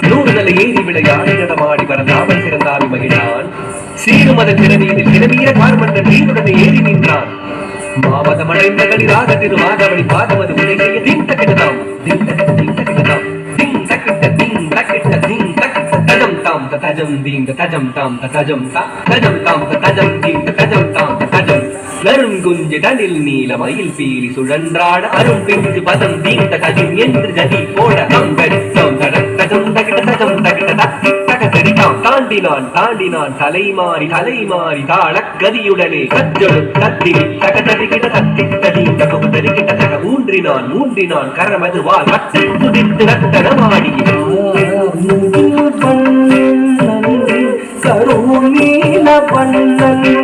நூறுதலை ஏறி விளையாடி நடமாடி வரலாமல் சிறந்தாவி மகிழ்ந்தான். சீருமத திறமையில் திறமைய கார்மன்னன் நீருடனே ஏறி நின்றான். மாமதம் அடைந்த களிராக திருமாதவழி பாதமது உலகைய தின் தக்கிட்டதாம் தின் தக்கிட்டதாம் தின் தக்கிட்ட தின் தக்கிட்ட தின் தக்கிட்ட தஜம் தாம் தஜம் தீம் தஜம் தாம் தஜம் தா தஜம் தாம் தஜம் தீம் தஜம் தாம் தஜம் நறுங்குஞ்சு தனில் நீல மயில் பீலி சுழன்றாட அருண் பிஞ்சு பதம் தீம் தஜம் என்று ஜதி போட கங்கடி தம் தஜம் தகிட்ட தஜம் தகிட்ட தத்தி தகதரிதாம் தாண்டினான் தாண்டினான் தலைமாறி தலைமாறி தாளக் கதியுடனே கஜ்ஜொடு தத்திரி தகதரிகிட தத்தி தடி தகதரிகிட தக ஊன்றினான் ஊன்றினான் கரமது வால் கட்டு துதித்து ரத்தனமாடி கருநீல பண்ணன்